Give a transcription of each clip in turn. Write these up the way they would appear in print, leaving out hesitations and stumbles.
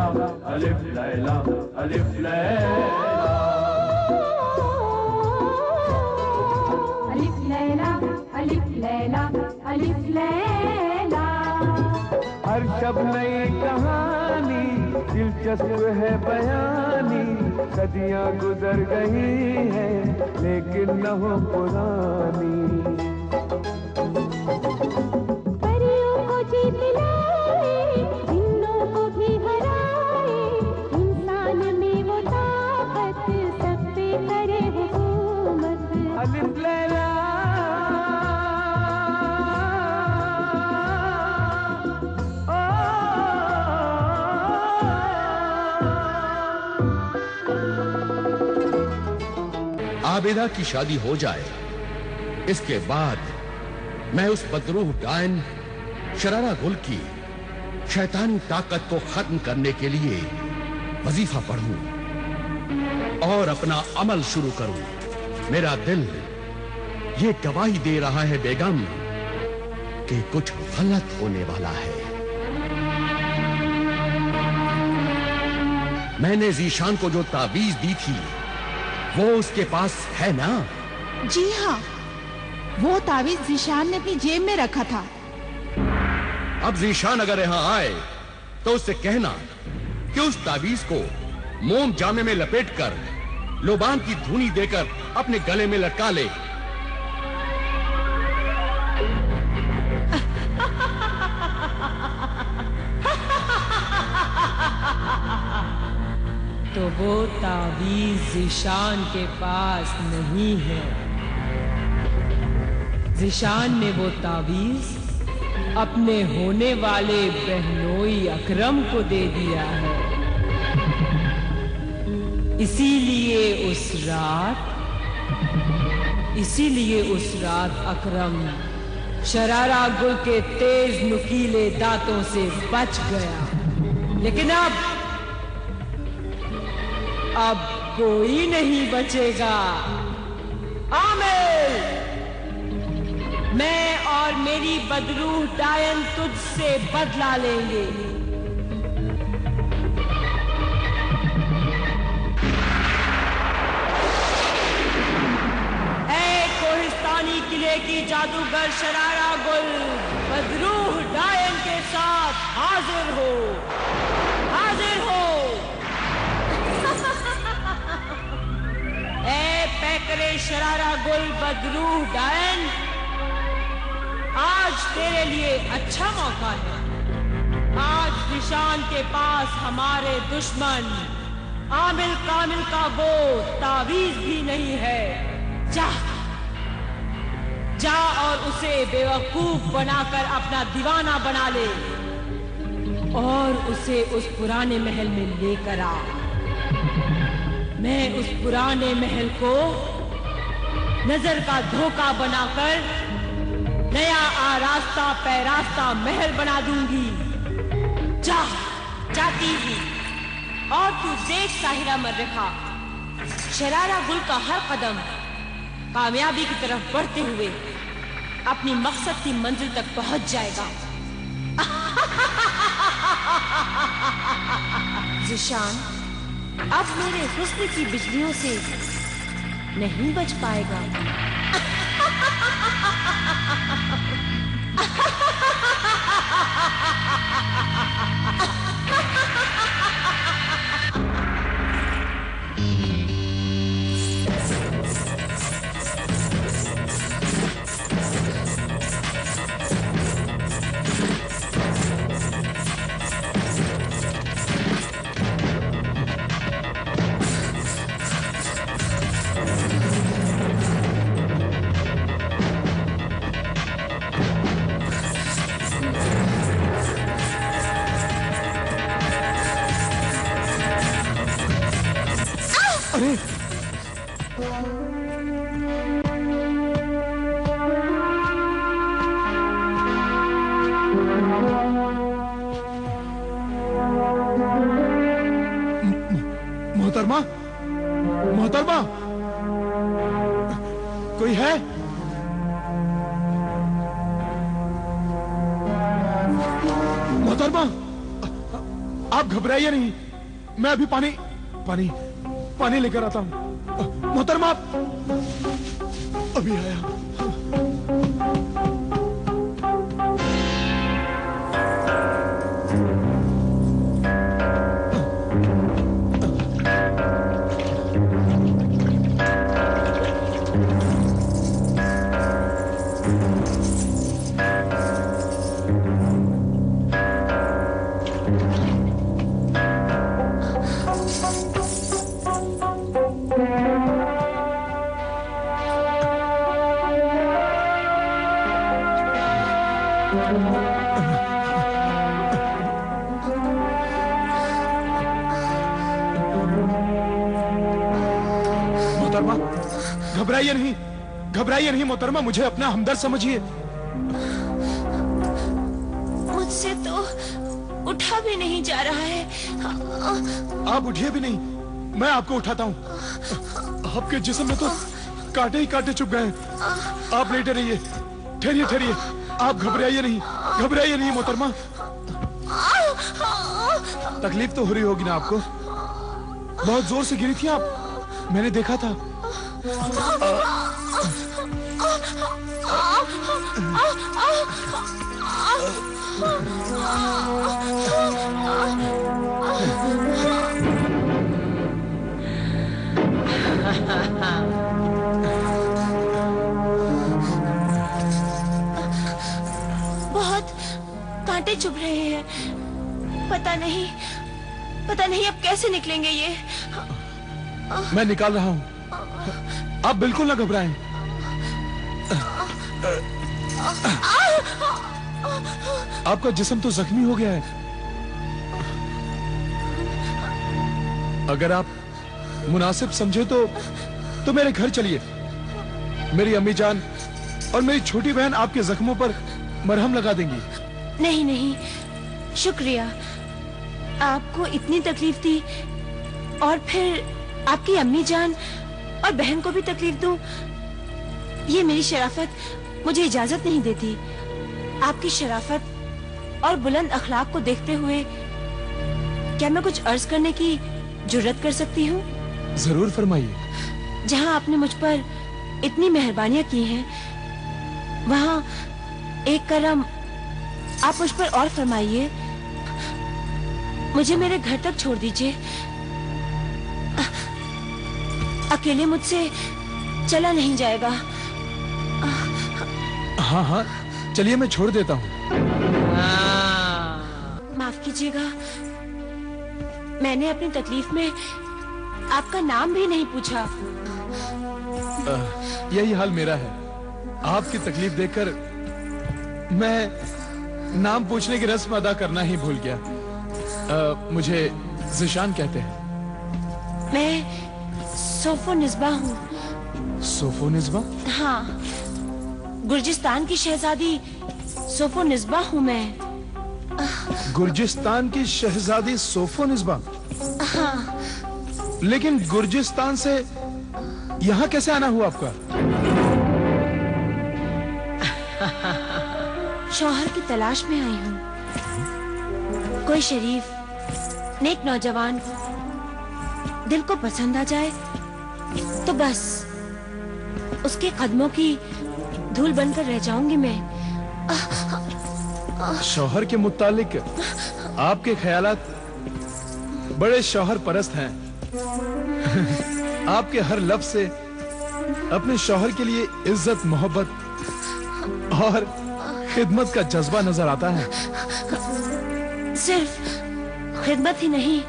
अलिफ लैला अलिफ लैला अलिफ लैला अलिफ लैला अलिफ लैला। हर शब नई कहानी दिलचस्प है बयानी, सदियां गुजर गई हैं लेकिन न हो पुरानी। परियों को जीत लाए, जिन्नों को भी हराए, इंसान में वो ताकत सब पे करे हुकूमत। अलिफ लैला आबिदा की शादी हो जाए, इसके बाद मैं उस बदरूह डायन शरारा गुल की शैतानी ताकत को खत्म करने के लिए वजीफा पढ़ूं और अपना अमल शुरू करूं। मेरा दिल ये गवाही दे रहा है बेगम कि कुछ गलत होने वाला है। मैंने जीशान को जो ताबीज दी थी वो उसके पास है ना? जी हाँ, वो तावीज जीशान ने अपनी जेब में रखा था। अब जीशान अगर यहां आए तो उससे कहना कि उस तावीज को मोम जामे में लपेटकर लोबान की धुनी देकर अपने गले में लटका ले। तो वो तावीज ज़ीशान के पास नहीं है। ज़ीशान ने वो तावीज अपने होने वाले बहनोई अकरम को दे दिया है। इसीलिए उस रात अकरम शरारा गुल के तेज नुकीले दांतों से बच गया। लेकिन अब कोई नहीं बचेगा। आमिर, मैं और मेरी बदरूह डायन तुझसे बदला लेंगे। ऐ कोहिस्तानी किले की जादूगर शरारा गुल, बदरूह डायन के साथ हाजिर हो, हाजिर हो। ऐ पैकरे शरारा गुल बदरूह डायन, आज तेरे लिए अच्छा मौका है। आज ज़ीशान के पास हमारे दुश्मन आमिल कामिल का वो तावीज भी नहीं है। जा जा और उसे बेवकूफ बनाकर अपना दीवाना बना ले और उसे उस पुराने महल में लेकर आ। मैं उस पुराने महल को नजर का धोखा बनाकर नया आरास्ता पैरास्ता महल बना दूंगी। जा, जाती हूँ। और तू देख साहिरा मर्रखा, शरारा गुल का हर कदम कामयाबी की तरफ बढ़ते हुए अपनी मकसद की मंजिल तक पहुंच जाएगा। ज़ीशान अब मेरे हुस्न की बिजलियों से नहीं बच पाएगा। मोहतरमा, मोहतरमा, कोई है? मोहतरमा, आप घबराइए नहीं, मैं अभी पानी लेकर आता हूँ। मोहतरमा अभी आया। मोहतरमा घबराइए नहीं मोहतरमा, मुझे अपना हमदर्द समझिए। मुझसे तो उठा भी नहीं जा रहा है। आप उठिए भी नहीं, मैं आपको उठाता हूँ। आपके जिस्म में तो कांटे ही कांटे चुभ गए हैं। आप लेटे रहिए, ठहरिए। आप घबराइए नहीं मोहतरमा। तकलीफ तो हो रही होगी ना आपको? बहुत जोर से गिरी थी आप, मैंने देखा था। बहुत कांटे चुभ रहे हैं। पता नहीं अब कैसे निकलेंगे ये। मैं निकाल रहा हूँ, आप बिल्कुल ना घबराएं। आपका जिस्म तो जख्मी हो गया है। अगर आप मुनासिब समझे तो मेरे घर चलिए। मेरी अम्मी जान और मेरी छोटी बहन आपके जख्मों पर मरहम लगा देंगी। नहीं, शुक्रिया। आपको इतनी तकलीफ दी और फिर आपकी अम्मी जान और बहन को भी तकलीफ दूं, ये मेरी शराफत मुझे इजाजत नहीं देती। आपकी शराफत और बुलंद अखलाक को देखते हुए क्या मैं कुछ अर्ज करने की जुर्रत कर सकती हूँ? जरूर फरमाइए। जहाँ आपने मुझ पर इतनी मेहरबानियाँ की हैं, वहाँ एक करम आप मुझ पर और फरमाइए। मुझे मेरे घर तक छोड़ दीजिए। अकेले मुझसे चला नहीं जाएगा। हाँ, चलिए मैं छोड़ देता हूँ। माफ कीजिएगा, मैंने अपनी तकलीफ में आपका नाम भी नहीं पूछा। यही हाल मेरा है। आपकी तकलीफ देखकर मैं नाम पूछने की रस्म अदा करना ही भूल गया। मुझे ज़िशान कहते हैं। मैं सोफो निस्बा हूँ। सोफो निस्बा? हाँ, गुर्जिस्तान की शहजादी सोफो निस्बा हूँ मैं। गुर्जिस्तान की शहजादी सोफो निस्बा? हाँ। लेकिन गुर्जिस्तान से यहाँ कैसे आना हुआ आपका? शौहर की तलाश में आई हूँ। कोई शरीफ नेक नौजवान दिल को पसंद आ जाए तो बस उसके कदमों की धूल बनकर रह जाऊंगी मैं। शौहर के मुतालिक आपके ख्यालात बड़े शौहर परस्त हैं। आपके हर लफ्ज से अपने शौहर के लिए इज्जत, मोहब्बत और खिदमत का जज्बा नजर आता है। सिर्फ खिदमत ही नहीं,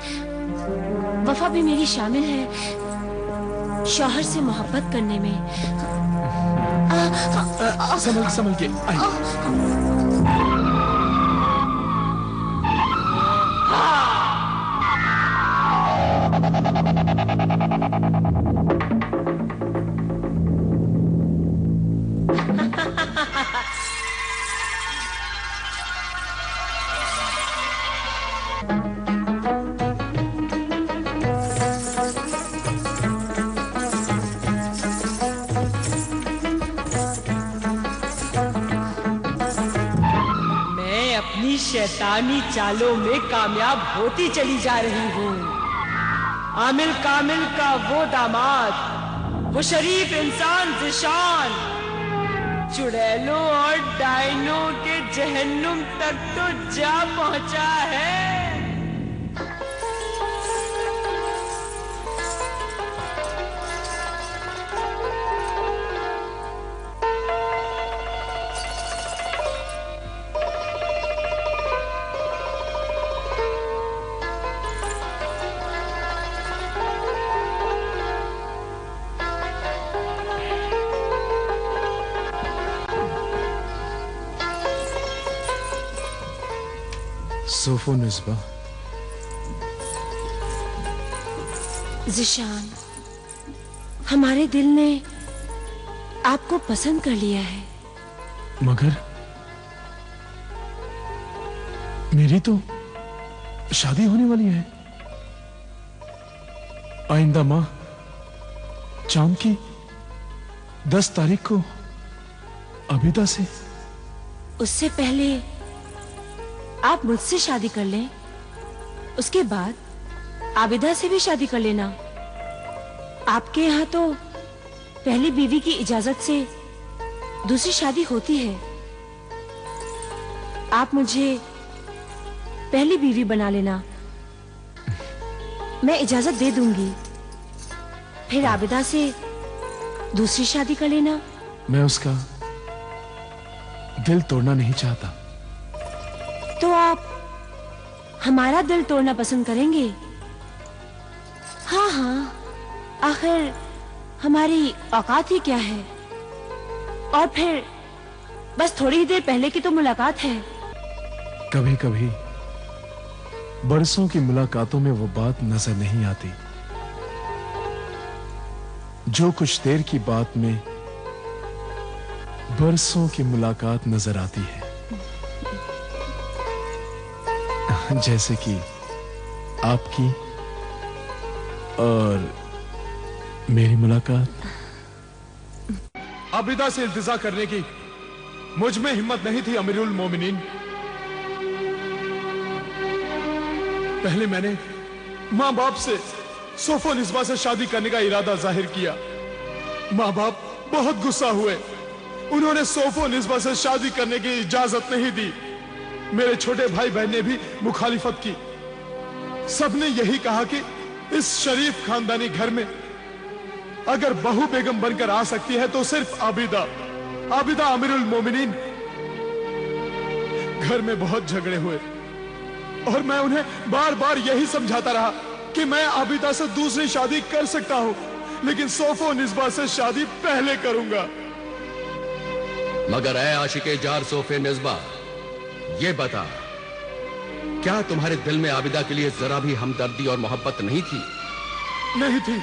वफा भी मेरी शामिल है शौहर से मोहब्बत करने में। संभल के आइए। शैतानी चालों में कामयाब होती चली जा रही हूँ। आमिल कामिल का वो दामाद, वो शरीफ इंसान ज़िशान, चुड़ैलों और डायनों के जहन्नुम तक तो जा पहुंचा है। सोफो निस्बा। ज़िशान, हमारे दिल ने आपको पसंद कर लिया है। मगर मेरी तो शादी होने वाली है आइंदा माह चांद की 10 तारीख को आबिदा से। उससे पहले आप मुझसे शादी कर लें, उसके बाद आबिदा से भी शादी कर लेना। आपके यहाँ तो पहली बीवी की इजाजत से दूसरी शादी होती है। आप मुझे पहली बीवी बना लेना, मैं इजाजत दे दूंगी। फिर आबिदा से दूसरी शादी कर लेना। मैं उसका दिल तोड़ना नहीं चाहता। तो आप हमारा दिल तोड़ना पसंद करेंगे? हाँ हाँ, आखिर हमारी औकात ही क्या है। और फिर बस थोड़ी ही देर पहले की तो मुलाकात है। कभी कभी बरसों की मुलाकातों में वो बात नजर नहीं आती जो कुछ देर की बात में बरसों की मुलाकात नजर आती है। जैसे कि आपकी और मेरी मुलाकात। आबिदा से इल्तिजा करने की मुझ में हिम्मत नहीं थी अमीरुल मोमिनीन। पहले मैंने माँ बाप से सोफो निस्बा से शादी करने का इरादा जाहिर किया। माँ बाप बहुत गुस्सा हुए। उन्होंने सोफो निस्बा से शादी करने की इजाजत नहीं दी। मेरे छोटे भाई बहन ने भी मुखालिफत की। सबने यही कहा कि इस शरीफ खानदानी घर में अगर बहू बेगम बनकर आ सकती है तो सिर्फ आबिदा, आबिदा अमीरुल मोमिनीन। घर में बहुत झगड़े हुए और मैं उन्हें बार बार यही समझाता रहा कि मैं आबिदा से दूसरी शादी कर सकता हूं, लेकिन सोफो निस्बा से शादी पहले करूंगा। मगर ऐ आशिके जार सोफे निस्बा, ये बता, क्या तुम्हारे दिल में आबिदा के लिए जरा भी हमदर्दी और मोहब्बत नहीं थी? नहीं थी,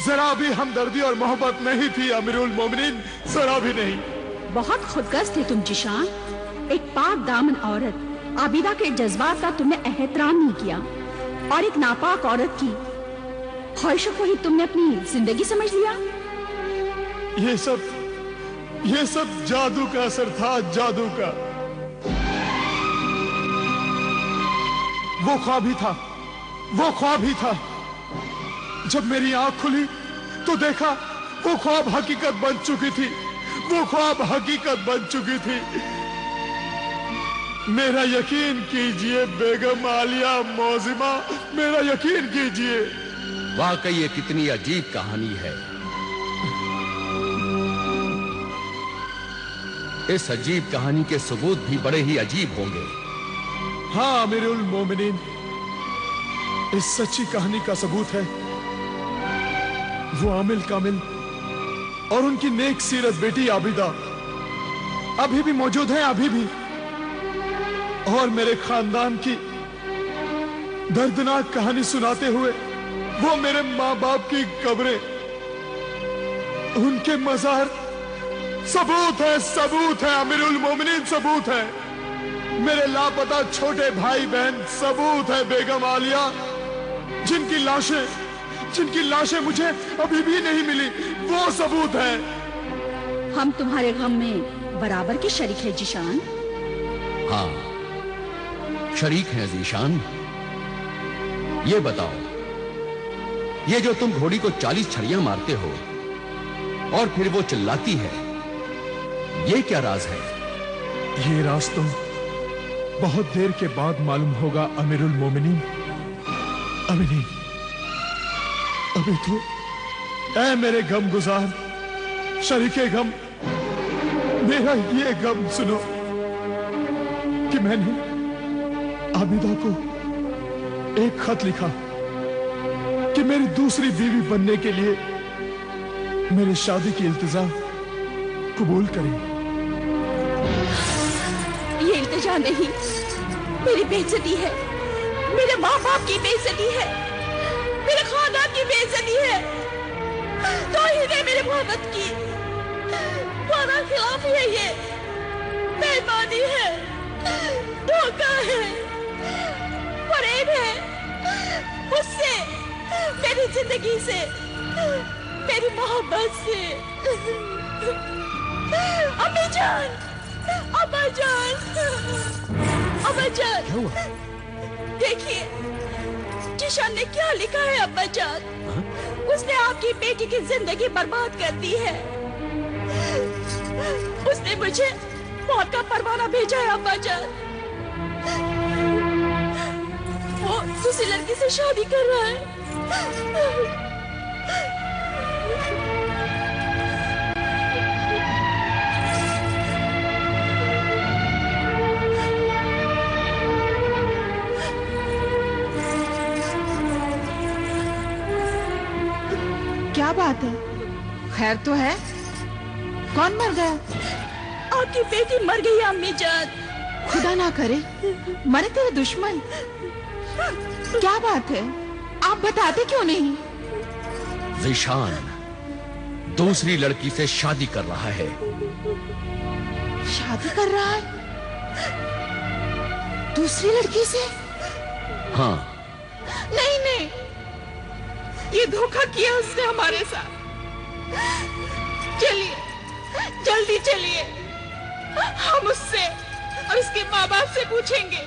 जरा भी हमदर्दी और मोहब्बत नहीं थी अमीरुल मोमिनीन, जरा भी नहीं। बहुत खुदगर्ज थे तुम जिशान। एक पाक दामन औरत आबिदा के जज्बात का तुमने एहतराम नहीं किया और एक नापाक औरत की ख्वाहिशों को ही तुमने अपनी जिंदगी समझ लिया। ये सब जादू का असर था, जादू का। वो ख्वाब ही था, वो ख्वाब ही था। जब मेरी आंख खुली तो देखा वो ख्वाब हकीकत बन चुकी थी, वो ख्वाब हकीकत बन चुकी थी। मेरा यकीन कीजिए बेगम आलिया मौजिमा, मेरा यकीन कीजिए। वाकई ये कितनी अजीब कहानी है। इस अजीब कहानी के सबूत भी बड़े ही अजीब होंगे। हाँ अमीरुल मोमिनीन, इस सच्ची कहानी का सबूत है वो आमिल कामिल और उनकी नेक सीरत बेटी आबिदा अभी भी मौजूद है, अभी भी। और मेरे खानदान की दर्दनाक कहानी सुनाते हुए वो मेरे माँ बाप की कब्रें, उनके मजार, सबूत है अमीरुल मोमिनीन, सबूत है। मेरे लापता छोटे भाई बहन, सबूत है बेगम आलिया, जिनकी लाशें मुझे अभी भी नहीं मिली, वो सबूत है। हम तुम्हारे गम में बराबर के शरीक है जिशान। हाँ, शरीक हैं ज़ीशान। ये बताओ, ये जो तुम घोड़ी को 40 छड़ियां मारते हो और फिर वो चिल्लाती है, ये क्या राज है? ये राज तो बहुत देर के बाद मालूम होगा अमीरुल मोमिनीन। अभी नहीं, अभी तो ऐ मेरे गम गुजार शरीके गम, मेरा ये गम सुनो कि मैंने आबिदा को एक खत लिखा कि मेरी दूसरी बीवी बनने के लिए मेरी शादी की इल्तिजा कबूल करें। ये इल्तिजा नहीं, मेरी बेइज्जती है, मेरे माँ बाप की बेइज्जती है, मेरे खानदान की बेइज्जती है, तौहीद है मेरे मोहब्बत की, वादा खिलाफी है, ये बेईमानी है, धोखा है, फरेब है, मुझसे, मेरी जिंदगी से, मेरी मोहब्बत से। अम्मी जान, अम्मा जान, अम्मा जान, क्या हुआ? देखिए जिशान ने क्या लिखा है अम्मा जान। उसने आपकी बेटी की जिंदगी बर्बाद कर दी है। उसने मुझे मौत का परवाना भेजा है अम्मा जान। वो दूसरी लड़की से शादी कर रहा है। क्या बात है? खैर तो है? कौन मर गया? आपकी बेटी मर गई अम्मी जान। खुदा ना करे मरे तेरे दुश्मन। क्या बात है, आप बताते क्यों नहीं? ज़ीशान दूसरी लड़की से शादी कर रहा है। शादी कर रहा है? दूसरी लड़की से? हाँ। नहीं नहीं, ये धोखा किया उसने हमारे साथ। चलिए जल्दी चलिए, हम उससे और उसके माँ बाप से पूछेंगे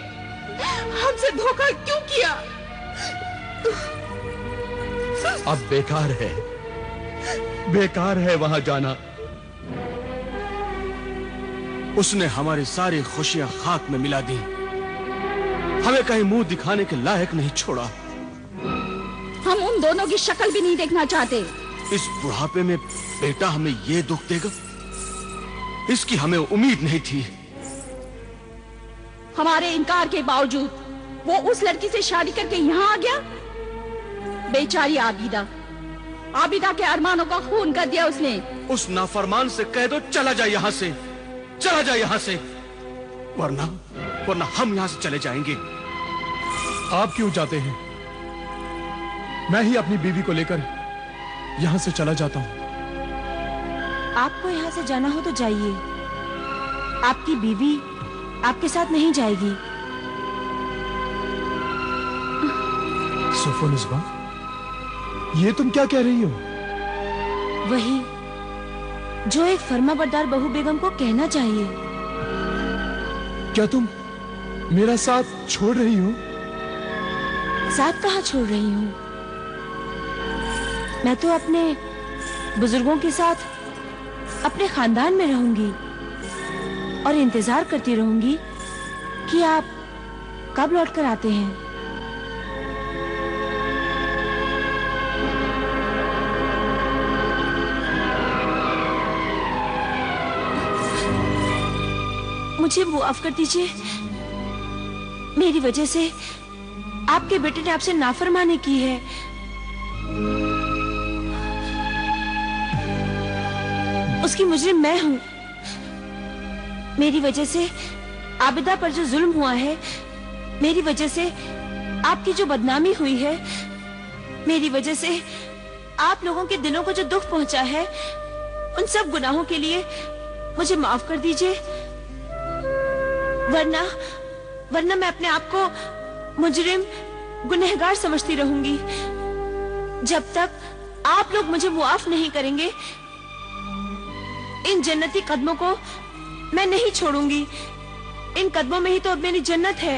हमसे धोखा क्यों किया। अब बेकार है वहां जाना। उसने हमारी सारी खुशियां खाक में मिला दी, हमें कहीं मुंह दिखाने के लायक नहीं छोड़ा। हम उन दोनों की शक्ल भी नहीं देखना चाहते। इस बुढ़ापे में बेटा हमें ये दुख देगा, इसकी हमें उम्मीद नहीं थी। हमारे इनकार के बावजूद वो उस लड़की से शादी करके यहाँ आ गया। बेचारी आबिदा के अरमानों का खून कर दिया उसने। उस नाफरमान से कह दो चला जा यहाँ से, चला जा यहाँ से, वरना हम यहाँ से चले जाएंगे। आप क्यों जाते हैं? मैं ही अपनी बीवी को लेकर यहाँ से चला जाता हूँ। आपको यहाँ से जाना हो तो जाइए, आपकी बीवी आपके साथ नहीं जाएगी। सफोनिस्बा, ये तुम क्या कह रही हो? वही जो एक फर्माबरदार बहू बेगम को कहना चाहिए। क्या तुम मेरा साथ छोड़ रही हो? साथ कहाँ छोड़ रही हूँ? मैं तो अपने बुजुर्गों के साथ अपने खानदान में रहूंगी और इंतजार करती रहूंगी कि आप कब लौट कर आते हैं। मुझे माफ कर दीजिए, मेरी वजह से आपके बेटे ने आपसे नाफरमानी की है। उसकी मुजरिम मैं हूं। मेरी वजह से आबिदा पर जो जुल्म हुआ है, मेरी वजह से आपकी जो बदनामी हुई है, मेरी वजह से आप लोगों के दिलों को जो दुख पहुंचा है, उन सब गुनाहों के लिए मुझे माफ कर दीजिए। वरना मैं अपने आप को मुजरिम, गुनहगार समझती रहूंगी। जब तक आप लोग मुझे मुआफ नहीं करेंगे, इन जन्नती कदमों को मैं नहीं छोड़ूंगी। इन कदमों में ही तो अब मेरी जन्नत है।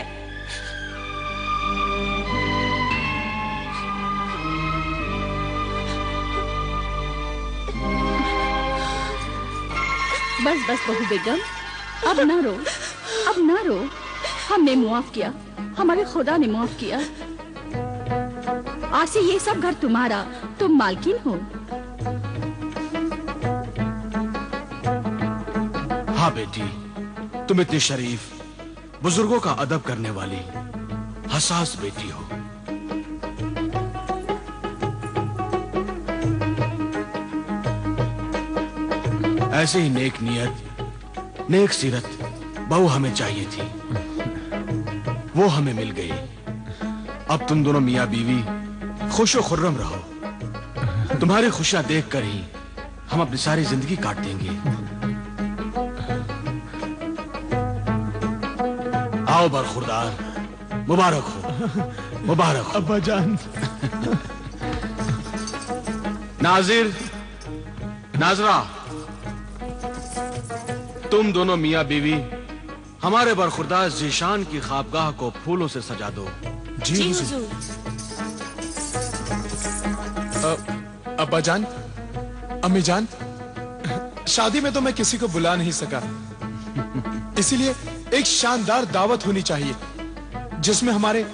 बस बस बहू बेगम, अब ना रो, अब ना रो। हमने मुआफ किया, हमारे खुदा ने माफ किया। आज से ये सब घर तुम्हारा, तुम मालकिन हो। हाँ बेटी, तुम इतनी शरीफ, बुजुर्गों का अदब करने वाली हसास बेटी हो। ऐसे ही नेक नियत, नेक सीरत बहू हमें चाहिए थी, वो हमें मिल गई। अब तुम दोनों मियाँ बीवी खुशो खुर्रम रहो। तुम्हारी खुशियां देखकर ही हम अपनी सारी जिंदगी काट देंगे। आओ बरखुरदार, मुबारक हो, मुबारक हो। अब्बा जान। नाजिर, नाजरा, तुम दोनों मियाँ बीवी हमारे बरखुरदार जीशान की ख्वाबगाह को फूलों से सजा दो। जी हुजूर। अब्बा जान, अम्मी जान, शादी में तो मैं किसी को बुला नहीं सका, इसीलिए एक शानदार दावत होनी चाहिए जिसमें हमारे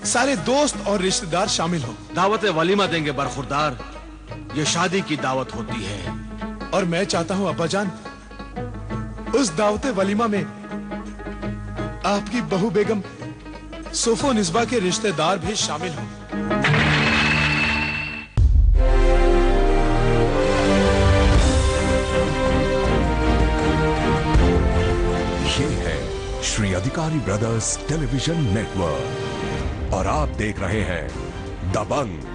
सारे दोस्त और रिश्तेदार शामिल हो। दावत वलीमा देंगे बरखुरदार, ये शादी की दावत होती है। और मैं चाहता हूं अब्बा जान, उस दावत वलीमा में आपकी बहू बेगम सोफो निस्बा के रिश्तेदार भी शामिल हों। ये है श्री अधिकारी ब्रदर्स टेलीविजन नेटवर्क और आप देख रहे हैं दबंग।